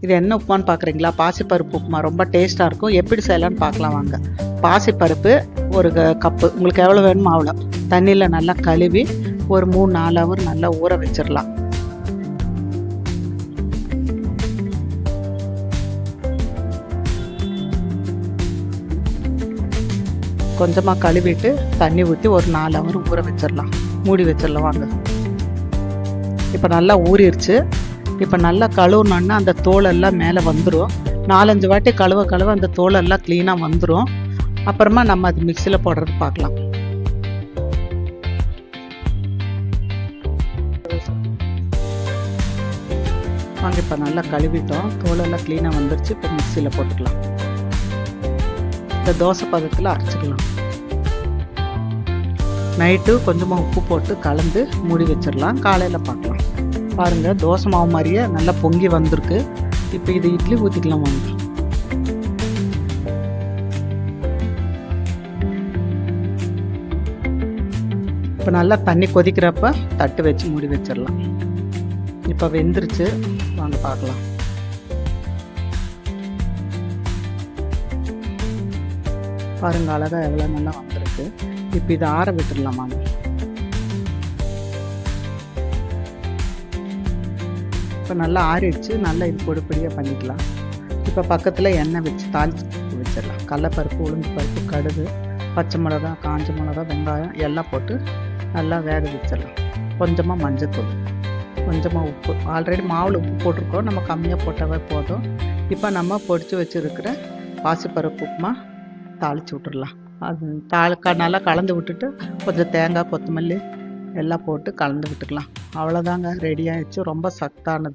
இது என்ன உப்புமான்னு பார்க்குறீங்களா? பாசிப்பருப்பு உப்புமா. ரொம்ப டேஸ்ட்டாக இருக்கும். எப்படி செய்யலான்னு பார்க்கலாம் வாங்க. பாசிப்பருப்பு ஒரு கப்பு, உங்களுக்கு எவ்வளோ வேணுமோ அவ்வளோ தண்ணியில் நல்லா கழுவி ஒரு 3-4 ஹவர் நல்லா ஊற வச்சிடலாம். கொஞ்சமாக கழுவிட்டு தண்ணி ஊற்றி ஒரு 4 ஹவர் ஊற வச்சிடலாம். மூடி வச்சிடலாம் வாங்க. இப்போ நல்லா ஊறிடுச்சு. இப்போ நல்லா கழுவுனோன்னா அந்த தோலெல்லாம் மேலே வந்துடும். 4-5 வாட்டி கழுவ அந்த தோலெல்லாம் க்ளீனாக வந்துடும். அப்புறமா நம்ம அது மிக்சியில் போடுறது பார்க்கலாம். வாங்க, இப்போ நல்லா கழுவிட்டோம். தோலெல்லாம் க்ளீனாக வந்துருச்சு. இப்போ மிக்சியில் போட்டுக்கலாம். இந்த தோசை பதத்தில் அரைச்சிக்கலாம். நைட்டு கொஞ்சமாக உப்பு போட்டு கலந்து மூடி வச்சிடலாம். காலையில் பார்க்கலாம். பாருங்கள், தோசை மாவு மாதிரியே நல்லா பொங்கி வந்திருக்கு. இப்போ இது இட்லி ஊற்றிக்கலாம் வாங்க. இப்போ நல்லா தண்ணி கொதிக்கிறப்ப தட்டு வச்சு மூடி வச்சிடலாம். இப்போ வெந்துருச்சு, வாங்க பார்க்கலாம். பாருங்க, அழகாக எவ்வளோ நல்லா வந்திருக்கு. இப்போ இதை ஆற விட்டுடலாமா? இப்போ நல்லா ஆறிடுச்சு. நல்லா இது பொடிப்பொடியாக பண்ணிக்கலாம். இப்போ பக்கத்தில் எண்ணெய் வச்சு தாளிச்சு வச்சிடலாம். கடலைப்பருப்பு, உளுந்து பருப்பு, கடுகு, பச்சை மிளகா, காஞ்ச மிளகா, வெங்காயம் எல்லாம் போட்டு நல்லா வேக வச்சிடலாம். கொஞ்சமாக மஞ்சத்தூள், கொஞ்சமாக உப்பு. ஆல்ரெடி மாவில் உப்பு போட்டிருக்கோம், நம்ம கம்மியாக போட்டாவே போதும். இப்போ நம்ம பொடிச்சு வச்சுருக்கிற பாசிப்பருப்பு உப்புமா தாளித்து விட்டுடலாம். அது நல்லா கலந்து விட்டுட்டு கொஞ்சம் தேங்காய், கொத்தமல்லி எல்லாம் போட்டு கலந்து விட்டுக்கலாம். அவ்வளோதாங்க, ரெடி ஆகிடுச்சு. ரொம்ப சத்தானது.